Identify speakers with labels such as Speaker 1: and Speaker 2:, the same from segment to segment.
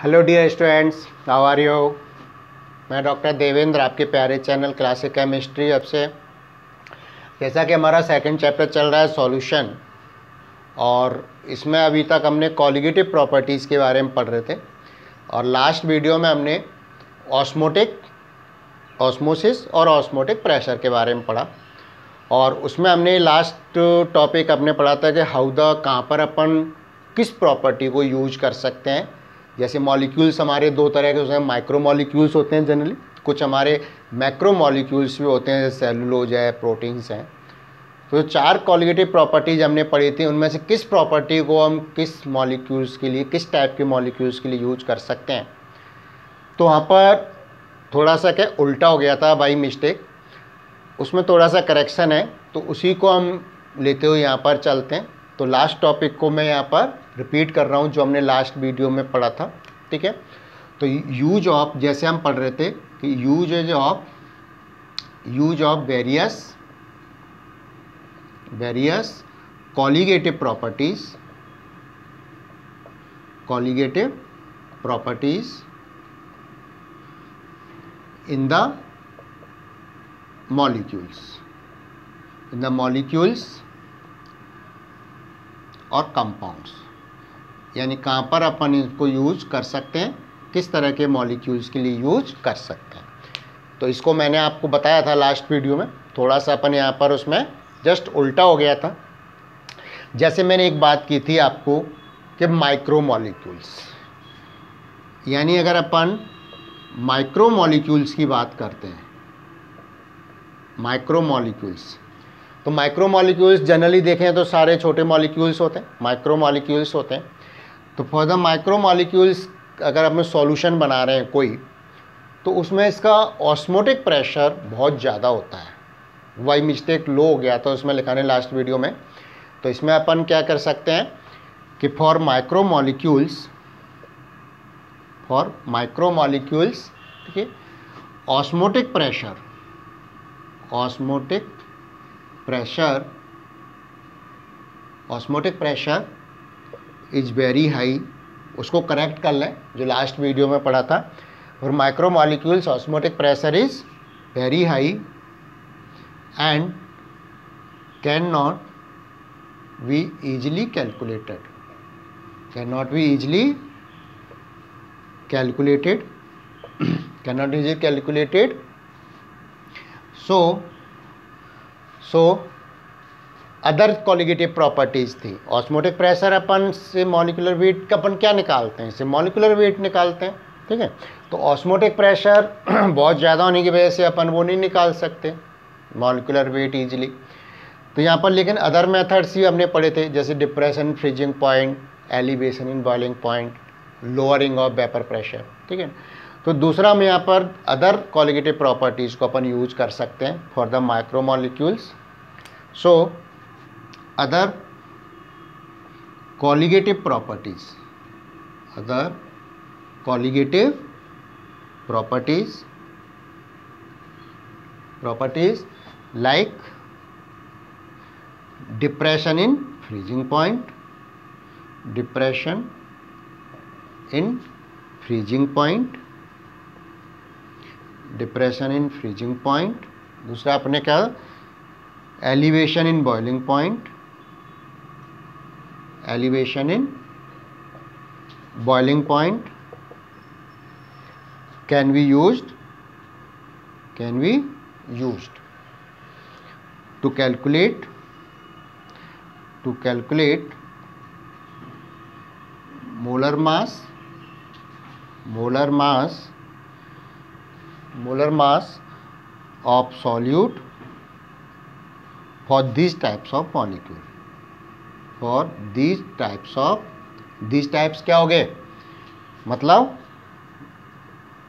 Speaker 1: Hello dear students, how are you. मैं doctor Devendra, आपके प्यारे चैनल क्लासिक केमिस्ट्री अब से। जैसा कि हमारा सेकंड चैप्टर चल रहा है सॉल्यूशन, और इसमें अभी तक हमने कॉलिगेटिव प्रॉपर्टीज़ के बारे में पढ़ रहे थे। और लास्ट वीडियो में हमने ऑस्मोसिस और ऑस्मोटिक प्रेशर के बारे में पढ़ा। और उसमें हमने लास्ट टॉपिक अपने पढ़ा था कि कहाँ पर अपन किस प्रॉपर्टी को यूज कर सकते हैं। जैसे मॉलिक्यूल्स हमारे दो तरह के होते हैं, माइक्रो मॉलिक्यूल्स होते हैं जनरली, कुछ हमारे मैक्रो मॉलिक्यूल्स भी होते हैं, जैसे सेलुलोज है, प्रोटीन्स हैं। तो 4 कॉलिगेटिव प्रॉपर्टीज हमने पढ़ी थी, उनमें से किस प्रॉपर्टी को हम किस मॉलिक्यूल्स के लिए, किस टाइप के मॉलिक्यूल्स के लिए यूज कर सकते हैं। तो वहाँ पर थोड़ा सा क्या उल्टा हो गया था बाई मिस्टेक, उसमें थोड़ा सा करेक्शन है, तो उसी को हम लेते हुए यहाँ पर चलते हैं। तो लास्ट टॉपिक को मैं यहाँ पर रिपीट कर रहा हूँ जो हमने लास्ट वीडियो में पढ़ा था, ठीक है। तो यूज ऑफ, जैसे हम पढ़ रहे थे कि use of various colligative properties in the molecules और कंपाउंड्स, यानी कहाँ पर अपन इसको यूज कर सकते हैं, किस तरह के मॉलिक्यूल्स के लिए यूज कर सकते हैं। तो इसको मैंने आपको बताया था लास्ट वीडियो में, थोड़ा सा अपन यहाँ पर उसमें जस्ट उल्टा हो गया था। जैसे मैंने एक बात की थी आपको कि माइक्रो मॉलिक्यूल्स, यानी अगर अपन माइक्रो मॉलिक्यूल्स की बात करते हैं, माइक्रो मॉलिक्यूल्स, तो माइक्रो मॉलिक्यूल्स जनरली देखें तो सारे छोटे मॉलिक्यूल्स होते हैं, माइक्रो मॉलिक्यूल्स होते हैं। तो फॉर द माइक्रो मॉलिक्यूल्स अगर अपन सॉल्यूशन बना रहे हैं कोई, तो उसमें इसका ऑस्मोटिक प्रेशर बहुत ज़्यादा होता है। वही मिस्टेक लो हो गया था उसमें लिखाने लास्ट वीडियो में। तो इसमें अपन क्या कर सकते हैं कि फॉर माइक्रो मॉलिक्यूल्स, ठीक है, osmotic pressure is very high. उसको करेक्ट कर लें जो लास्ट वीडियो में पढ़ा था। और micro molecules osmotic pressure is very high and can not be easily calculated. So other colligative properties थी। ऑस्मोटिक प्रेशर अपन से मॉलिक्यूलर वेट का अपन क्या निकालते हैं, इससे मॉलिक्यूलर वेट निकालते हैं, ठीक है। तो ऑस्मोटिक प्रेशर बहुत ज़्यादा होने की वजह से अपन वो नहीं निकाल सकते मॉलिक्यूलर वेट ईजिली। तो यहाँ पर लेकिन अदर मेथड्स ही हमने पढ़े थे, जैसे depression freezing point, elevation in boiling point, lowering of vapour pressure, ठीक है। तो दूसरा हम यहाँ पर अदर कॉलिगेटिव प्रॉपर्टीज़ को अपन यूज कर सकते हैं for the micro molecules. So other colligative properties like depression in freezing point, दूसरा अपने क्या, elevation in boiling point, can be used to calculate molar mass of solute for these types of molecule, these types क्या हो गए, मतलब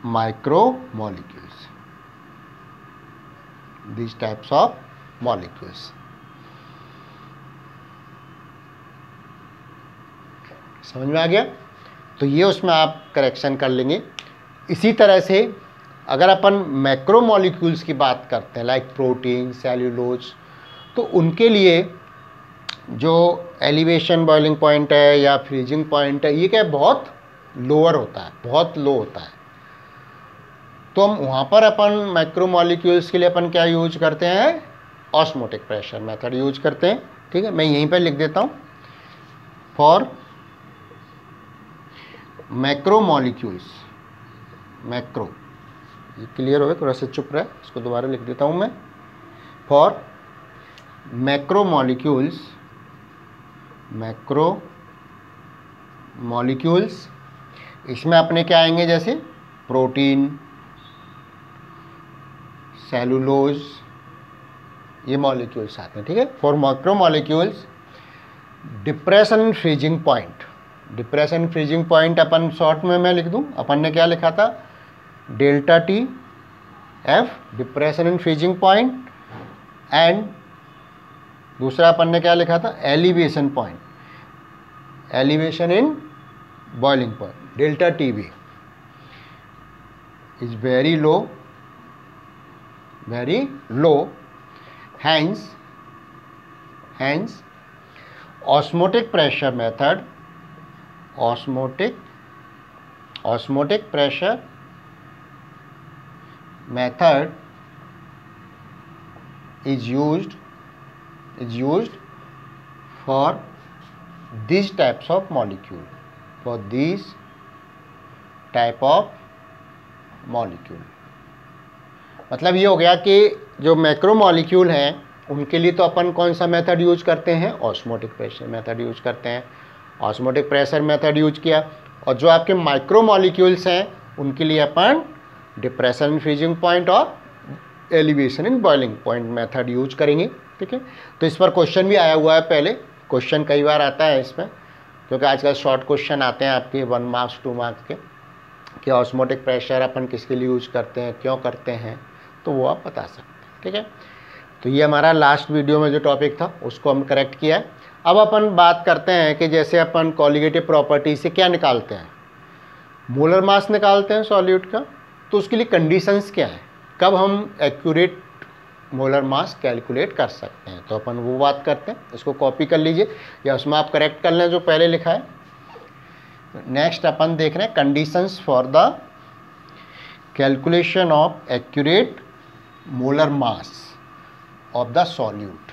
Speaker 1: micro molecules, these types of molecules। समझ में आ गया। तो ये उसमें आप करेक्शन कर लेंगे। इसी तरह से अगर अपन मैक्रो मॉलिक्यूल्स की बात करते हैं लाइक प्रोटीन, सेल्यूलोज, तो उनके लिए जो एलिवेशन बॉइलिंग पॉइंट है या फ्रीजिंग पॉइंट है, ये क्या बहुत लोअर होता है, बहुत लो होता है। तो हम वहाँ पर अपन मैक्रोमोलिक्यूल्स के लिए अपन क्या यूज करते हैं, ऑस्मोटिक प्रेशर मेथड यूज करते हैं। ठीक है, मैं यहीं पर लिख देता हूँ, फॉर मैक्रोमोलिक्यूल्स, मैक्रो, ये क्लियर हो गया, थोड़ा सा चुप रहा है, इसको दोबारा लिख देता हूँ मैं, फॉर मैक्रोमोलिक्यूल्स, मैक्रोमोलिक्यूल्स, इसमें अपने क्या आएंगे, जैसे प्रोटीन, सेलुलोज, ये मॉलिक्यूल्स आते हैं। ठीक है, for macromolecules depression freezing point, depression freezing point अपन शॉर्ट में मैं लिख दूं, अपन ने क्या लिखा था, delta T F depression in freezing point, and दूसरा अपन ने क्या लिखा था, elevation point, elevation in boiling point, delta T B is very low, very low, hence osmotic pressure method, osmotic pressure method is used for these types of molecule, for these type of molecule। मतलब ये हो गया कि जो macro molecule हैं उनके लिए तो अपन कौन सा मेथड यूज करते हैं, ऑस्मोटिक प्रेशर मेथड यूज करते हैं, ऑस्मोटिक प्रेशर मेथड यूज किया। और जो आपके माइक्रो मॉलिक्यूल्स हैं उनके लिए अपन डिप्रेशन इन फ्रीजिंग पॉइंट और elevation in boiling point method use करेंगे। ठीक है, तो इस पर क्वेश्चन भी आया हुआ है, पहले क्वेश्चन कई बार आता है इसमें, क्योंकि आजकल शॉर्ट क्वेश्चन आते हैं आपके 1 मार्क्स 2 मार्क्स के, कि ऑस्मोटिक प्रेशर अपन किसके लिए यूज करते हैं, क्यों करते हैं, तो वो आप बता सकते हैं। ठीक है, तो ये हमारा लास्ट वीडियो में जो टॉपिक था उसको हम करेक्ट किया है। अब अपन बात करते हैं कि जैसे अपन कॉलिगेटिव प्रॉपर्टी से क्या निकालते हैं, मोलर मास निकालते हैं सॉल्यूट का, तो उसके लिए कंडीशंस क्या है, कब हम एक्यूरेट मोलर मास कैलकुलेट कर सकते हैं, तो अपन वो बात करते हैं। इसको कॉपी कर लीजिए या उसमें आप करेक्ट कर लें जो पहले लिखा है। नेक्स्ट अपन देख रहे हैं conditions for the calculation of accurate molar mass of the solute.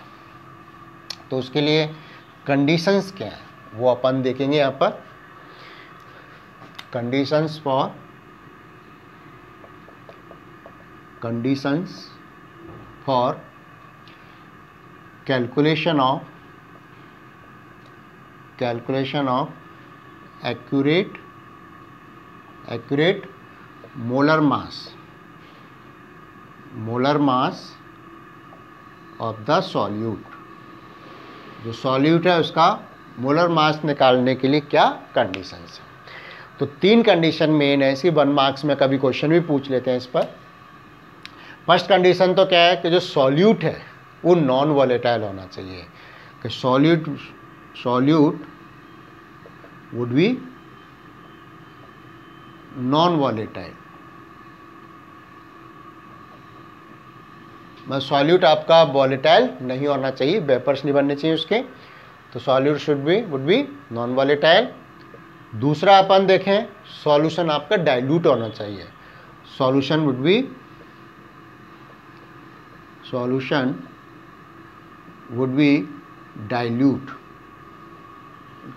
Speaker 1: तो उसके लिए कंडीशंस क्या है वो अपन देखेंगे यहाँ पर। Conditions for calculation of accurate molar mass of the solute. जो सॉल्यूट है उसका मोलर मास निकालने के लिए क्या कंडीशंस है, तो 3 कंडीशन मेन है, इसी 1 मार्क्स में कभी क्वेश्चन भी पूछ लेते हैं इस पर। फर्स्ट कंडीशन तो क्या है कि जो सॉल्यूट है वो नॉन वॉलेटाइल होना चाहिए, कि solute would be non volatile. मैं सॉल्यूट आपका वॉलेटाइल नहीं होना चाहिए, वेपर्स नहीं बनने चाहिए उसके, तो solute would be non volatile. दूसरा अपन देखें, सॉल्यूशन आपका डाइल्यूट होना चाहिए, solution would be dilute.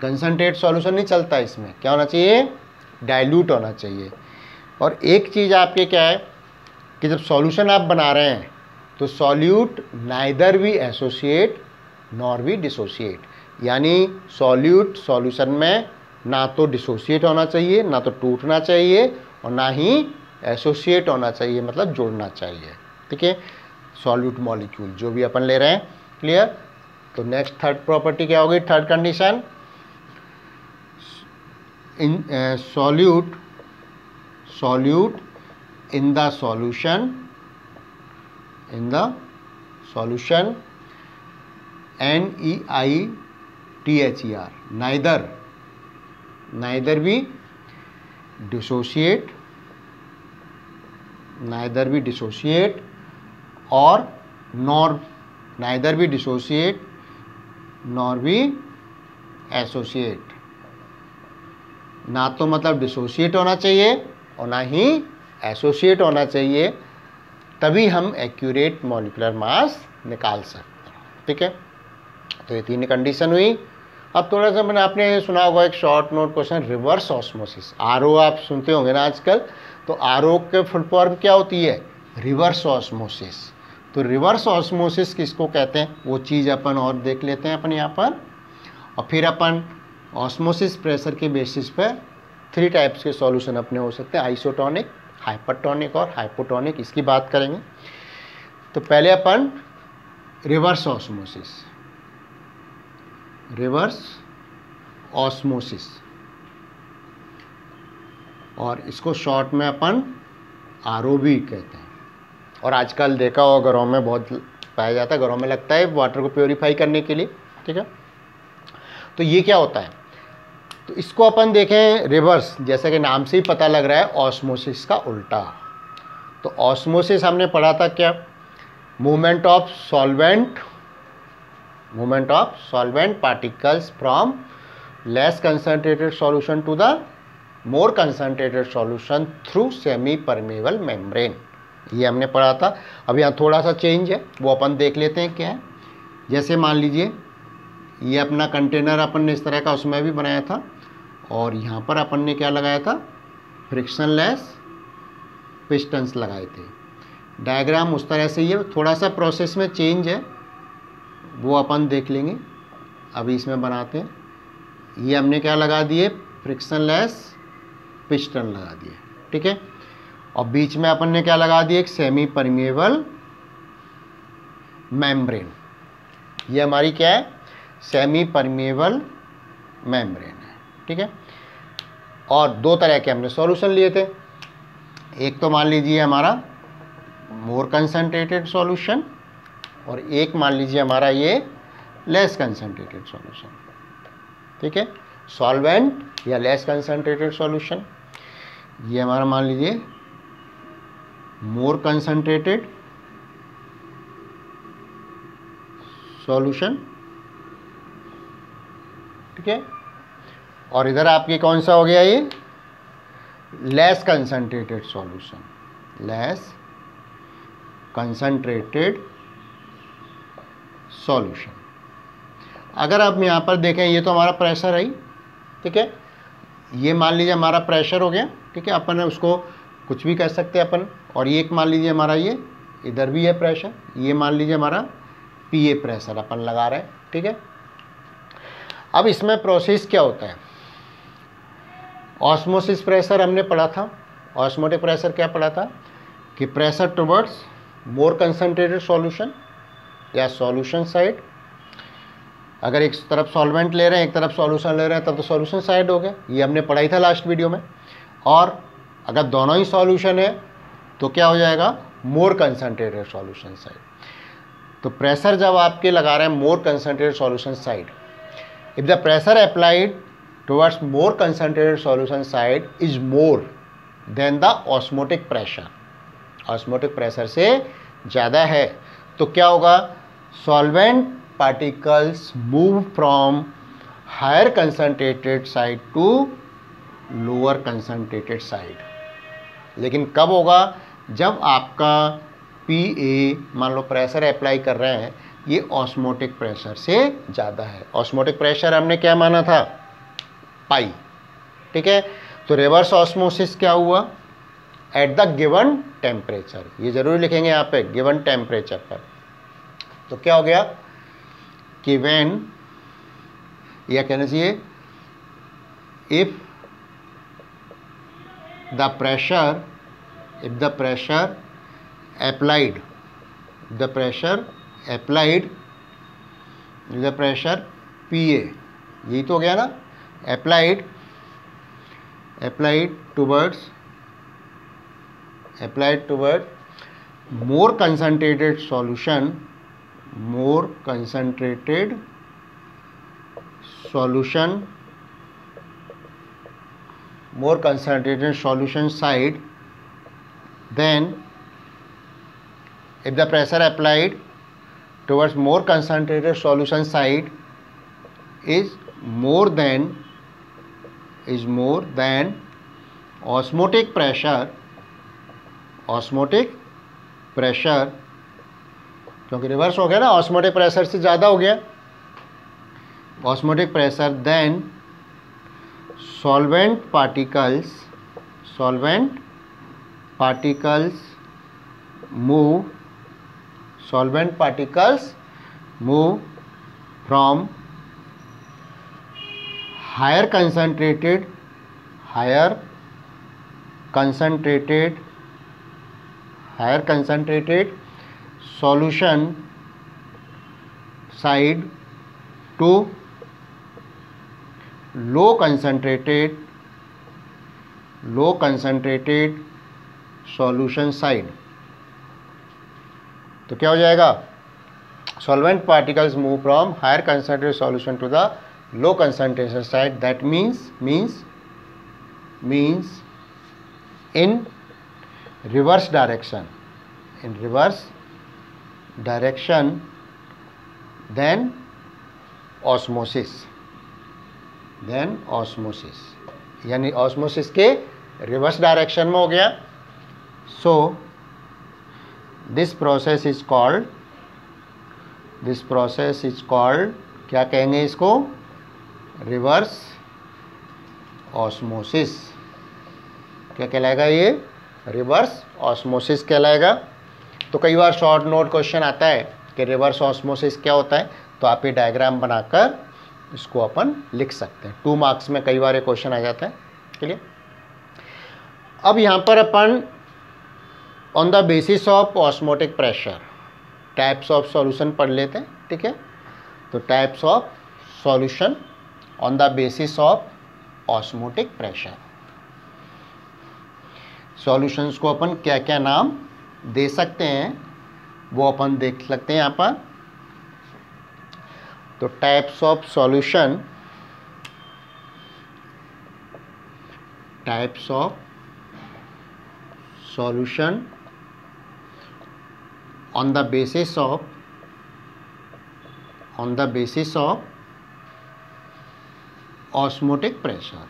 Speaker 1: Concentrate solution नहीं चलता, इसमें क्या होना चाहिए, डाइल्यूट होना चाहिए। और एक चीज़ आपके क्या है कि जब सॉल्यूशन आप बना रहे हैं तो solute neither be associate nor be dissociate, यानी सॉल्यूशन में ना तो डिसोसिएट होना चाहिए, ना तो टूटना चाहिए, और ना ही एसोसिएट होना चाहिए, मतलब जुड़ना चाहिए। ठीक है, सॉल्यूट मॉलिक्यूल जो भी अपन ले रहे हैं, क्लियर। तो नेक्स्ट थर्ड प्रॉपर्टी क्या होगी, third condition, in solute in the solution NEITHER, neither be dissociate or neither be dissociate nor be associate, ना तो मतलब डिसोशिएट होना चाहिए और ना ही एसोसिएट होना चाहिए, तभी हम एक्यूरेट मॉलिक्यूलर मास निकाल सकते हैं। ठीक है, तो ये 3 कंडीशन हुई। अब थोड़ा सा मैंने आपने सुना होगा एक short note question, reverse osmosis. RO आप सुनते होंगे ना आजकल, तो आरओ के फुल फॉर्म क्या होती है? Reverse osmosis. तो रिवर्स ऑस्मोसिस किसको कहते हैं वो चीज़ अपन और देख लेते हैं अपन यहाँ पर, और फिर अपन ऑस्मोसिस प्रेशर के बेसिस पर 3 टाइप्स के सॉल्यूशन अपने हो सकते हैं, आइसोटोनिक, हाइपरटोनिक और हाइपोटोनिक, इसकी बात करेंगे। तो पहले अपन रिवर्स ऑस्मोसिस, रिवर्स ऑस्मोसिस, और इसको शॉर्ट में अपन आरओ भी कहते हैं। और आजकल देखा हो घरों में बहुत पाया जाता है, घरों में लगता है वाटर को प्योरीफाई करने के लिए। ठीक है, तो ये क्या होता है? तो इसको अपन देखें रिवर्स, जैसा कि नाम से ही पता लग रहा है, ऑस्मोसिस का उल्टा। तो ऑस्मोसिस हमने पढ़ा था क्या? Movement of solvent particles from less concentrated solution to the more concentrated solution through semi permeable membrane, ये हमने पढ़ा था। अब यहाँ थोड़ा सा चेंज है, वो अपन देख लेते हैं क्या है। जैसे मान लीजिए ये अपना कंटेनर अपन ने इस तरह का उसमें भी बनाया था, और यहाँ पर अपन ने क्या लगाया था? फ्रिक्शनलेस पिस्टन्स लगाए थे। डायग्राम उस तरह से, ये थोड़ा सा प्रोसेस में चेंज है, वो अपन देख लेंगे। अभी इसमें बनाते हैं। ये हमने क्या लगा दिए? फ्रिक्शनलेस पिस्टन लगा दिए। ठीक है, और बीच में अपन ने क्या लगा दिया? एक सेमी परमेबल मेम्ब्रेन। ये हमारी क्या है? सेमी परमेबल मेम्ब्रेन है। ठीक है, और 2 तरह के हमने सॉल्यूशन लिए थे। एक तो मान लीजिए हमारा मोर कंसंट्रेटेड सॉल्यूशन, और एक मान लीजिए हमारा ये लेस कंसंट्रेटेड सॉल्यूशन। ठीक है, सॉल्वेंट या लेस कंसंट्रेटेड सॉल्यूशन। ये हमारा मान लीजिए मोर कंसंट्रेटेड सॉल्यूशन। ठीक है, और इधर आपकी कौन सा हो गया? ये less concentrated solution, less concentrated solution. अगर आप यहाँ पर देखें, ये तो हमारा प्रेशर है। ठीक है, ये मान लीजिए हमारा प्रेशर हो गया। ठीक है, अपन उसको कुछ भी कह सकते हैं अपन। और ये एक मान लीजिए हमारा ये इधर भी है प्रेशर, ये मान लीजिए हमारा पीए प्रेशर अपन लगा रहे हैं। ठीक है, अब इसमें प्रोसेस क्या होता है? ऑस्मोसिस प्रेशर हमने पढ़ा था। ऑस्मोटिक प्रेशर क्या पढ़ा था? कि pressure towards more concentrated solution या सॉल्यूशन साइड। अगर एक तरफ सॉल्वेंट ले रहे हैं, एक तरफ सॉल्यूशन ले रहे हैं, तब तो सॉल्यूशन साइड हो गया, ये हमने पढ़ाई था लास्ट वीडियो में। और अगर दोनों ही सॉल्यूशन है तो क्या हो जाएगा? More concentrated solution side. तो प्रेशर जब आपके लगा रहे हैं more concentrated solution side, if the pressure applied towards more concentrated solution side is more than the osmotic pressure, osmotic pressure से ज़्यादा है, तो क्या होगा? Solvent particles move from higher concentrated side to lower concentrated side. लेकिन कब होगा? जब आपका पीए मान लो प्रेशर अप्लाई कर रहे हैं, ये ऑस्मोटिक प्रेशर से ज़्यादा है। ऑस्मोटिक प्रेशर हमने क्या माना था? पाई। ठीक है, तो रिवर्स ऑस्मोसिस क्या हुआ? एट द गिवन टेम्परेचर, ये जरूर लिखेंगे यहाँ पे, गिवन टेम्परेचर पर। तो क्या हो गया कि व्हेन, या कहना चाहिए if the pressure applied, the pressure PA, यही तो हो गया ना? applied towards more concentrated solution side, then if the pressure applied towards more concentrated solution side is more than is more than osmotic pressure, क्योंकि reverse हो गया ना, osmotic pressure से ज़्यादा हो गया, osmotic pressure than solvent particles move from higher concentrated solution side to low concentrated solution side. तो क्या हो जाएगा, solvent particles move from higher concentrated solution to the low concentration side. That means in reverse direction, then osmosis, यानी osmosis के reverse direction में हो गया. So this process is called क्या कहेंगे इसको, रिवर्स ऑस्मोसिस. क्या कहलाएगा ये, रिवर्स ऑस्मोसिस कहलाएगा. तो कई बार शॉर्ट नोट क्वेश्चन आता है कि रिवर्स ऑस्मोसिस क्या होता है, तो आप ये डायग्राम बनाकर इसको अपन लिख सकते हैं. 2 मार्क्स में कई बार ये क्वेश्चन आ जाता है. चलिए अब यहाँ पर अपन on the basis of osmotic pressure types of solution पढ़ लेते हैं. ठीक है, तो types of solution on the basis of osmotic pressure. Solutions को अपन क्या क्या नाम दे सकते हैं वो अपन देख सकते हैं यहाँ पर. तो types of solution on the basis of osmotic pressure,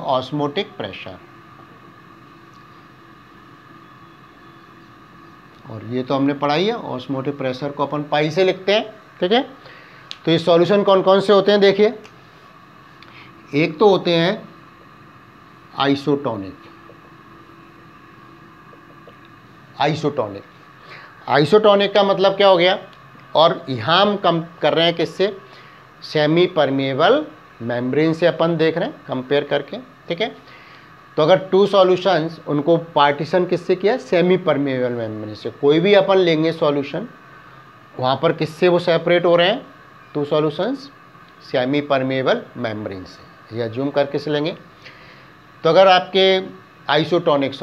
Speaker 1: osmotic pressure. और ये तो हमने पढ़ाई है, ऑस्मोटिक प्रेशर को अपन पाई से लिखते हैं. ठीक है, तो ये सॉल्यूशन कौन कौन से होते हैं देखिए. एक तो होते हैं आइसोटोनिक. आइसोटोनिक का मतलब क्या हो गया, और यहाँ हम कम कर रहे हैं किससे, सेमी परमेबल मेम्ब्रेन से अपन देख रहे हैं कंपेयर करके. ठीक है, तो अगर 2 सॉल्यूशंस, उनको पार्टीशन किससे किया, सेमी परमेबल मेम्ब्रेन से. कोई भी अपन लेंगे सॉल्यूशन, वहाँ पर किससे वो सेपरेट हो रहे हैं 2 सॉल्यूशंस, सेमी परमेबल मेम्ब्रेन से. या जूम करके से लेंगे. तो अगर आपके आइसोटोनिक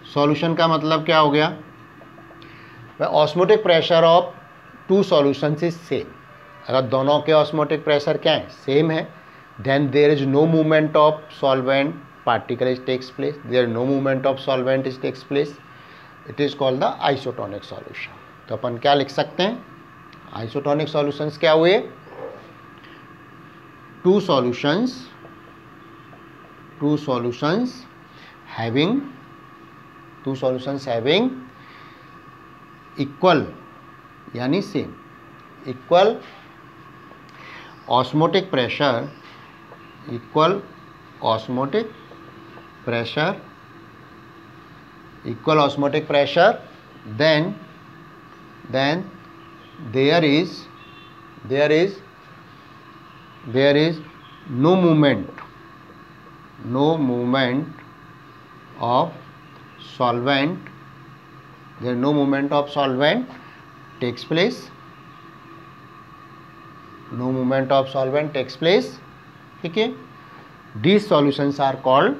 Speaker 1: सॉल्यूशन का मतलब क्या हो गया, osmotic pressure of 2 solutions is same. अगर दोनों के ऑस्मोटिक प्रेशर क्या है, सेम है, then there is no movement of solvent particle takes place, it is called the isotonic solution. तो अपन क्या लिख सकते हैं, आइसोटोनिक सॉल्यूशंस क्या हुए, 2 solutions having equal यानी same, equal osmotic pressure, then there is no movement of solvent, takes place. ठीक है, these solutions are called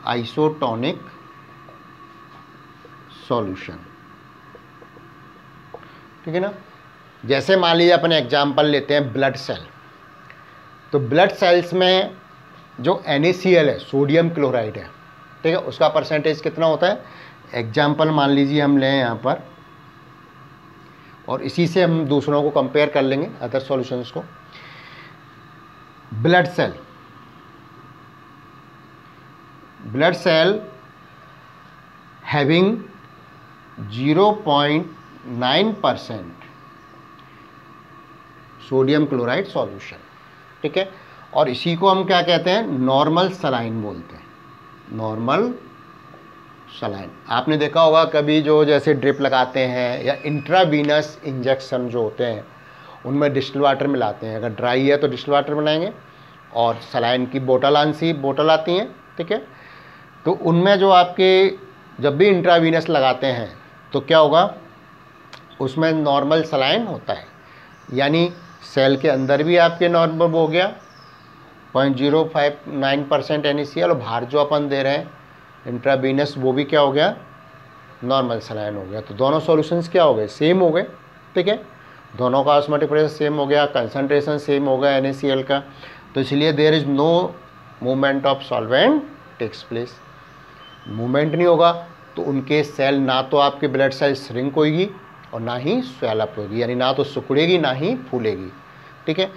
Speaker 1: isotonic solution. ठीक है ना. जैसे मान लीजिए अपन एग्जाम्पल लेते हैं ब्लड सेल। तो ब्लड सेल्स में जो NaCl है, सोडियम क्लोराइड है, ठीक है, उसका परसेंटेज कितना होता है। एग्जाम्पल मान लीजिए हम लें यहाँ पर, और इसी से हम दूसरों को कंपेयर कर लेंगे, अदर सॉल्यूशंस को। Blood cell having 0.9% sodium chloride solution, ठीक है। और इसी को हम क्या कहते हैं, नॉर्मल सलाइन बोलते हैं, नॉर्मल सलाइन। आपने देखा होगा कभी जो जैसे ड्रिप लगाते हैं या इंट्रावीनस इंजेक्शन जो होते हैं उनमें डिस्टिल वाटर मिलाते हैं। अगर ड्राई है तो डिस्टिल वाटर मिलाएंगे, और सलाइन की बोतल आती हैं, ठीक है। तो उनमें जो आपके जब भी इंट्रावीनस लगाते हैं तो क्या होगा, उसमें नॉर्मल सलाइन होता है, यानी सेल के अंदर भी आपके नॉर्मल हो गया 0.059% NaCl, और बाहर जो अपन दे रहे हैं इंट्रावीनस वो भी क्या हो गया, नॉर्मल सलाइन हो गया। तो दोनों सॉल्यूशंस क्या हो गए, सेम हो गए, ठीक है। दोनों का ऑस्मोटिक प्रेशर सेम हो गया, कंसंट्रेशन सेम हो गया NaCl का। तो इसलिए there is no movement of solvent takes place. मूवमेंट नहीं होगा तो उनके सेल, ना तो आपके ब्लड सेल श्रिंक होगी और ना ही स्वेलअप होगी, यानी ना तो सिकुड़ेगी ना ही फूलेगी, ठीक है।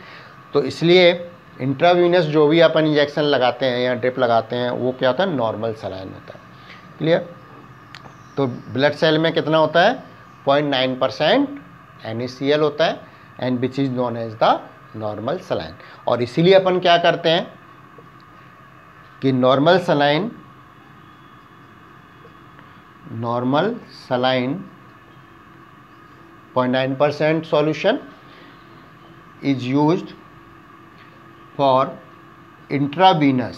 Speaker 1: तो इसलिए इंट्रावीनस जो भी अपन इंजेक्शन लगाते हैं या ड्रिप लगाते हैं वो क्या होता है, नॉर्मल सलाइन होता है, क्लियर। तो ब्लड सेल में कितना होता है, 0.9% NaCl होता है, and which is known as the normal saline. और इसीलिए अपन क्या करते हैं कि normal saline 0.9% solution is used for intravenous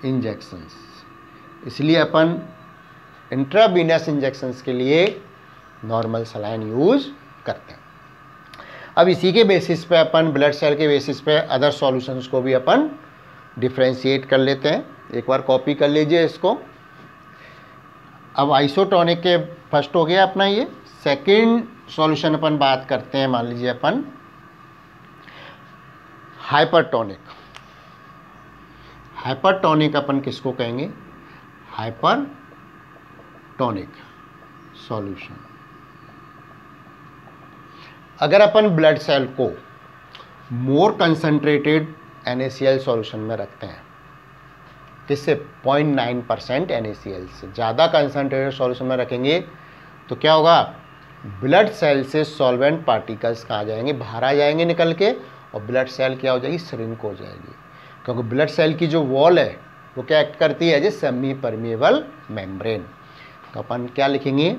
Speaker 1: injections. इसलिए अपन इंट्रावीनस इंजेक्शंस के लिए नॉर्मल सलाइन यूज करते हैं। अब इसी के बेसिस पे अपन, ब्लड सेल के बेसिस पे अदर सॉल्यूशंस को भी अपन डिफ्रेंशिएट कर लेते हैं। एक बार कॉपी कर लीजिए इसको। अब आइसोटोनिक के फर्स्ट हो गया अपना ये। सेकंड सॉल्यूशन अपन बात करते हैं, मान लीजिए अपन हाइपरटोनिक अपन किसको कहेंगे, हाइपरटोनिक सॉल्यूशन। अगर अपन ब्लड सेल को मोर कंसंट्रेटेड NaCl सॉल्यूशन में रखते हैं, किससे, 0.9% NaCl से ज़्यादा कंसंट्रेटेड सॉल्यूशन में रखेंगे, तो क्या होगा, ब्लड सेल से सॉल्वेंट पार्टिकल्स कहाँ जाएंगे, बाहर आ जाएंगे निकल के, और ब्लड सेल क्या हो जाएगी, श्रिंक हो जाएगी। क्योंकि ब्लड सेल की जो वॉल है वो क्या एक्ट करती है, एज सेमी परमिएबल मेम्ब्रेन। तो अपन क्या लिखेंगे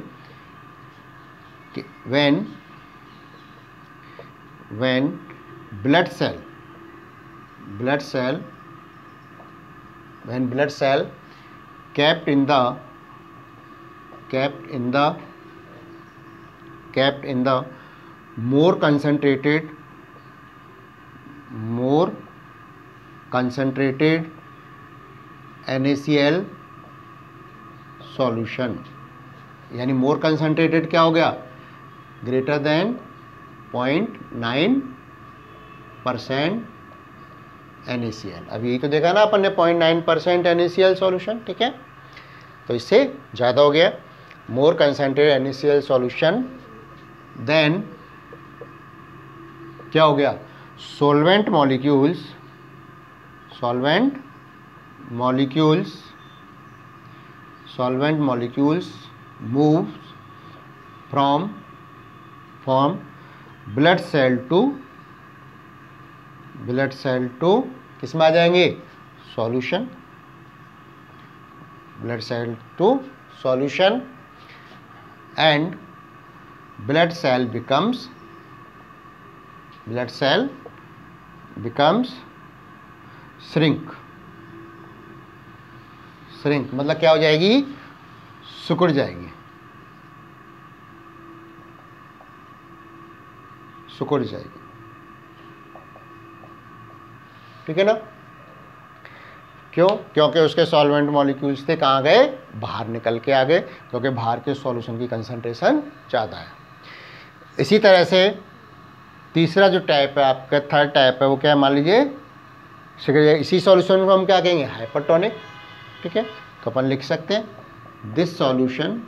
Speaker 1: कि when blood cell kept in the more concentrated NaCl solution, यानी मोर कंसंट्रेटेड क्या हो गया, ग्रेटर देन 0.9% NaCl। अब यही तो देखा ना अपन ने, 0.9% NaCl सॉल्यूशन, ठीक है। तो इससे ज़्यादा हो गया, more concentrated NaCl solution, then क्या हो गया, solvent molecules move from blood cell to किस में आ जाएंगे, solution, blood cell to solution, and blood cell becomes shrink मतलब क्या हो जाएगी, सिकुड़ जाएगी, ठीक है ना। क्यों? क्योंकि उसके सॉल्वेंट मॉलिक्यूल्स थे कहाँ गए? बाहर निकल के आ गए, क्योंकि बाहर के सॉल्यूशन की कंसंट्रेशन ज़्यादा है। इसी तरह से तीसरा जो टाइप है आपका, थर्ड टाइप है, वो क्या है? मान लीजिए इसी सॉल्यूशन को हम क्या कहेंगे? हाइपरटोनिक। ठीक है, तो अपन लिख सकते हैं this solution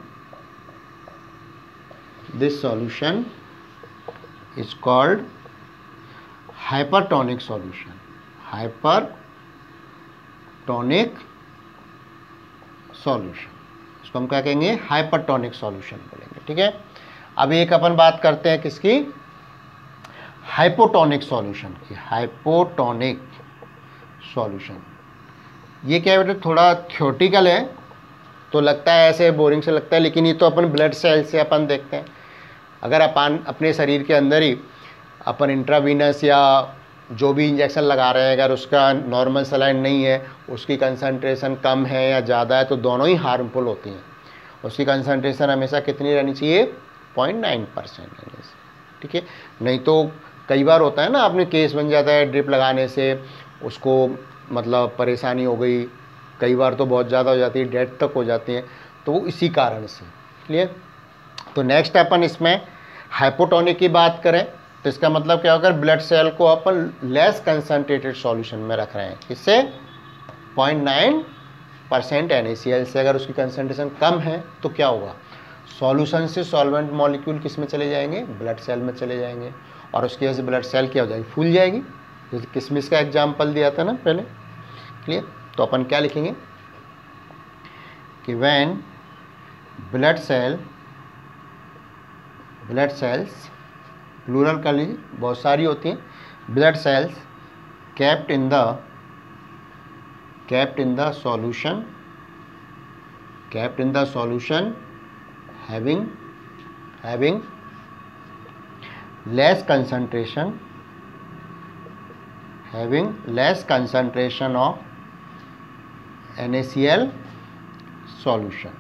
Speaker 1: is called hypertonic solution. Hypertonic solution, इसको हम क्या कहेंगे? हाइपरटोनिक सॉल्यूशन बोलेंगे। ठीक है, अब एक अपन बात करते हैं किसकी? हाइपोटोनिक सॉल्यूशन की। हाइपोटोनिक सॉल्यूशन ये क्या है बेटा? थोड़ा थ्योरेटिकल है, तो लगता है ऐसे बोरिंग से लगता है, लेकिन ये तो अपन ब्लड सेल से अपन देखते हैं। अगर अपन अपने शरीर के अंदर ही अपन इंट्रावीनस या जो भी इंजेक्शन लगा रहे हैं, अगर उसका नॉर्मल सलाइन नहीं है, उसकी कंसंट्रेशन कम है या ज़्यादा है, तो दोनों ही हार्मफुल होती हैं। उसकी कंसंट्रेशन हमेशा कितनी रहनी चाहिए? 0.9% रहनी चाहिए। ठीक है, नहीं तो कई बार होता है ना, आपने केस बन जाता है ड्रिप लगाने से, उसको मतलब परेशानी हो गई, कई बार तो बहुत ज़्यादा हो जाती है, डेथ तक हो जाती है, तो वो इसी कारण से। क्लियर? तो नेक्स्ट अपन इसमें हाइपोटोनिक की बात करें तो इसका मतलब क्या होगा? ब्लड सेल को अपन लेस कंसनट्रेटेड सॉल्यूशन में रख रहे हैं। इससे 0.9% NaCl से अगर उसकी कंसनट्रेशन कम है तो क्या होगा? सॉल्यूशन से सॉल्वेंट मॉलिक्यूल किस में चले जाएंगे? ब्लड सेल में चले जाएंगे, और उसकी वजह से ब्लड सेल क्या हो जाएगी? फूल जाएगी। जैसे किशमिश का एग्जाम्पल दिया था ना पहले। क्लियर? तो अपन क्या लिखेंगे कि व्हेन ब्लड सेल्स प्लूरल कर लीजिए, बहुत सारी होती हैं, blood cells kept in the solution having less concentration of NaCl solution।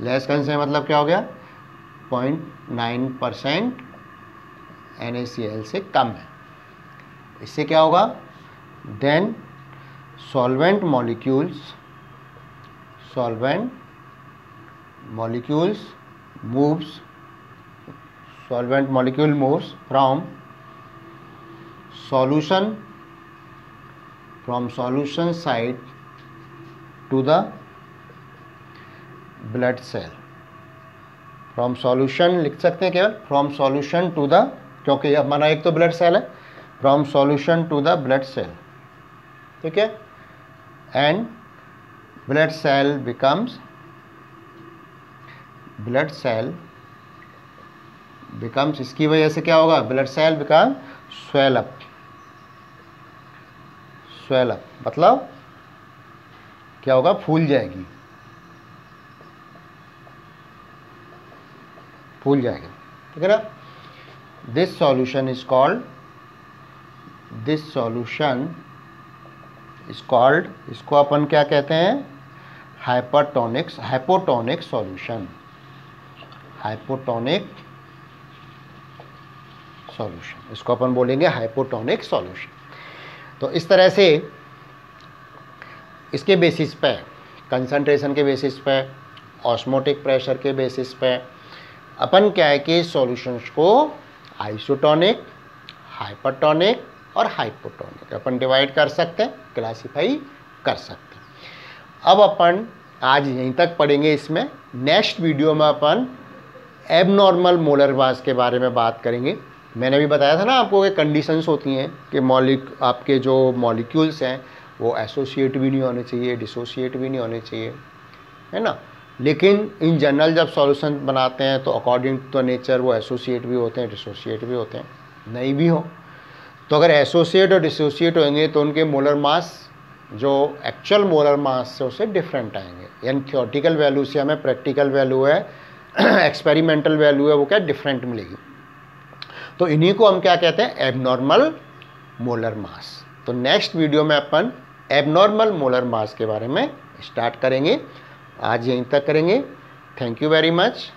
Speaker 1: Less concentration मतलब क्या हो गया? 0.9% NaCl से कम है। इससे क्या होगा? Then solvent molecules moves from solution side to the blood cell। From solution लिख सकते हैं केवल, फ्रॉम सॉल्यूशन टू द, क्योंकि हमारा एक तो ब्लड सेल है, from solution to the blood cell. ठीक है, एंड ब्लड सेल बिकम्स इसकी वजह से क्या होगा? Blood cell become swell up मतलब क्या होगा? फूल जाएगी। ठीक है ना? दिस सॉल्यूशन इज कॉल्ड, इसको अपन क्या कहते हैं? Hypotonic solution. इसको अपन बोलेंगे हाइपोटोनिक सॉल्यूशन। तो इस तरह से इसके बेसिस पे, कंसंट्रेशन के बेसिस पे, ऑस्मोटिक प्रेशर के बेसिस पे अपन क्या है कि सॉल्यूशंस को आइसोटोनिक, हाइपरटोनिक और हाइपोटोनिक अपन डिवाइड कर सकते हैं, क्लासीफाई कर सकते हैं। अब अपन आज यहीं तक पढ़ेंगे। इसमें नेक्स्ट वीडियो में अपन एबनॉर्मल मोलर मास के बारे में बात करेंगे। मैंने भी बताया था ना आपको कि कंडीशंस होती हैं कि आपके जो मॉलिक्यूल्स हैं वो एसोसिएट भी नहीं होने चाहिए, डिसोसिएट भी नहीं होने चाहिए, है ना। लेकिन इन जनरल जब सॉल्यूशन बनाते हैं तो अकॉर्डिंग टू नेचर वो एसोसिएट भी होते हैं, डिसोसिएट भी होते हैं, नहीं भी हो। तो अगर एसोसिएट और डिसोसिएट होंगे तो उनके मोलर मास जो एक्चुअल मोलर मास से उससे डिफरेंट आएंगे, यानी थियोरेटिकल वैल्यू से हमें प्रैक्टिकल वैल्यू है, एक्सपेरिमेंटल वैल्यू है, वो क्या डिफरेंट मिलेगी। तो इन्हीं को हम क्या कहते हैं? Abnormal molar mass. तो नेक्स्ट वीडियो में अपन एबनॉर्मल मोलर मास के बारे में स्टार्ट करेंगे। आज यहीं तक करेंगे। Thank you very much.